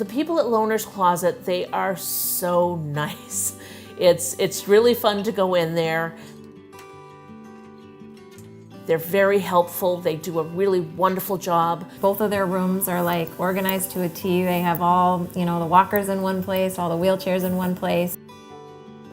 The people at Loaner's Closet, they are so nice. It's really fun to go in there. They're very helpful. They do a really wonderful job. Both of their rooms are like organized to a T. They have all, the walkers in one place, all the wheelchairs in one place.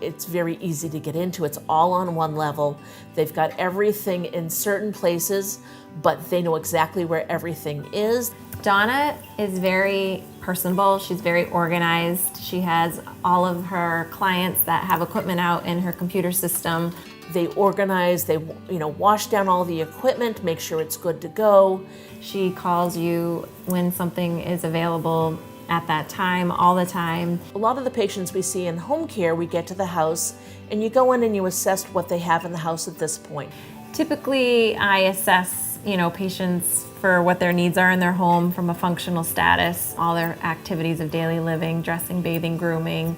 It's very easy to get into. It's all on one level. They've got everything in certain places, but they know exactly where everything is. Donna is very personable. She's very organized. She has all of her clients that have equipment out in her computer system. They organize, they wash down all the equipment, make sure it's good to go. She calls you when something is available at that time, all the time. A lot of the patients we see in home care, we get to the house and you go in and you assess what they have in the house at this point. Typically, I assess, patients for what their needs are in their home from a functional status, all their activities of daily living, dressing, bathing, grooming,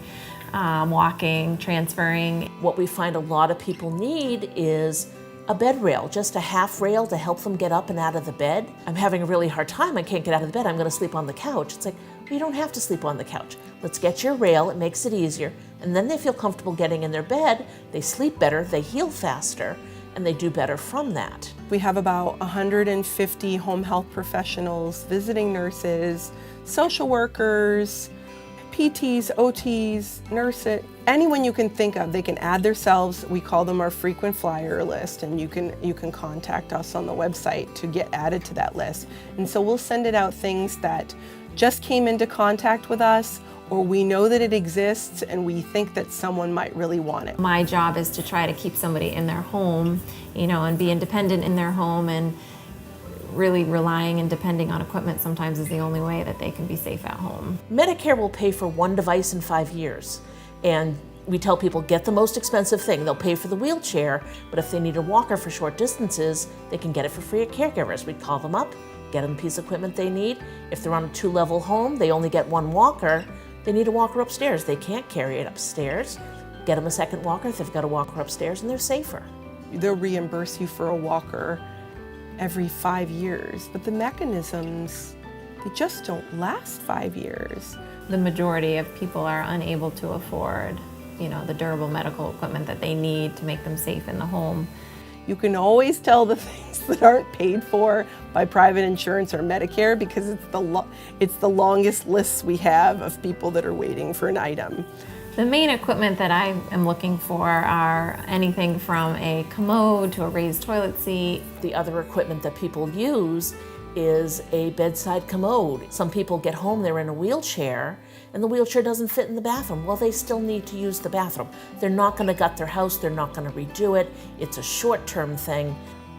walking, transferring. What we find a lot of people need is a bed rail, just a half rail to help them get up and out of the bed. I'm having a really hard time, I can't get out of the bed, I'm gonna sleep on the couch. It's like, well, you don't have to sleep on the couch. Let's get your rail, it makes it easier. And then they feel comfortable getting in their bed, they sleep better, they heal faster, and they do better from that. We have about 150 home health professionals, visiting nurses, social workers, PTs, OTs, nurses, anyone you can think of, they can add themselves. We call them our frequent flyer list, and you can contact us on the website to get added to that list. And so we'll send it out things that just came into contact with us, or we know that it exists and we think that someone might really want it. My job is to try to keep somebody in their home, and be independent in their home, and really relying and depending on equipment sometimes is the only way that they can be safe at home. Medicare will pay for one device in 5 years. And we tell people, get the most expensive thing. They'll pay for the wheelchair, but if they need a walker for short distances, they can get it for free at Caregivers. We'd call them up, get them the piece of equipment they need. If they're on a 2-level home, they only get one walker. They need a walker upstairs. They can't carry it upstairs. Get them a second walker if they've got a walker upstairs, and they're safer. They'll reimburse you for a walker every 5 years, but the mechanisms, they just don't last 5 years. The majority of people are unable to afford, the durable medical equipment that they need to make them safe in the home. You can always tell the things that aren't paid for by private insurance or Medicare because it's the longest lists we have of people that are waiting for an item. The main equipment that I am looking for are anything from a commode to a raised toilet seat. The other equipment that people use is a bedside commode. Some people get home, they're in a wheelchair, and the wheelchair doesn't fit in the bathroom. Well, they still need to use the bathroom. They're not gonna gut their house, they're not gonna redo it. It's a short-term thing.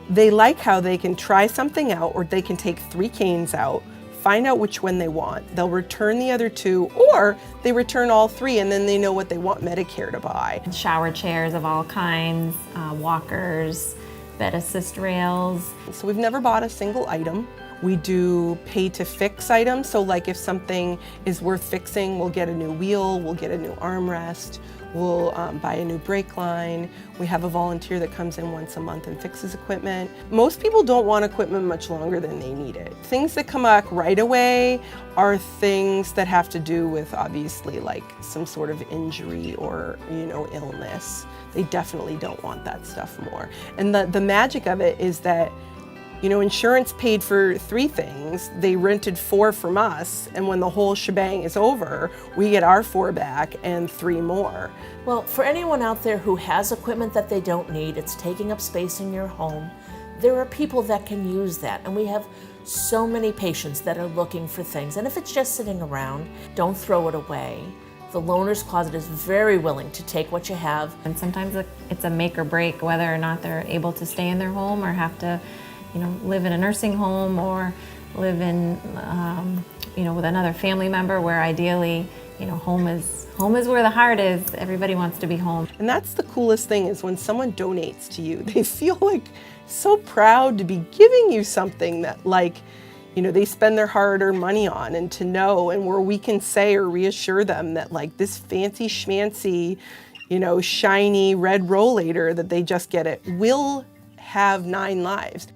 They like how they can try something out, or they can take 3 canes out, find out which one they want. They'll return the other 2, or they return all 3 and then they know what they want Medicare to buy. Shower chairs of all kinds, walkers, bed assist rails. So we've never bought a single item. We do pay to fix items. So like if something is worth fixing, we'll get a new wheel, we'll get a new armrest, we'll buy a new brake line. We have a volunteer that comes in once a month and fixes equipment. Most people don't want equipment much longer than they need it. Things that come back right away are things that have to do with obviously like some sort of injury or illness. They definitely don't want that stuff more. And the magic of it is that insurance paid for 3 things, they rented 4 from us, and when the whole shebang is over, we get our 4 back and 3 more. Well, for anyone out there who has equipment that they don't need, it's taking up space in your home, there are people that can use that, and we have so many patients that are looking for things, and if it's just sitting around, don't throw it away. The Loaner's Closet is very willing to take what you have. And sometimes it's a make or break whether or not they're able to stay in their home or have to live in a nursing home or live in, with another family member, where ideally, home is where the heart is. Everybody wants to be home. And that's the coolest thing, is when someone donates to you, they feel like so proud to be giving you something that they spend their hard-earned money on, and to know, and where we can say or reassure them that this fancy schmancy, shiny red rollator that they just get will have 9 lives.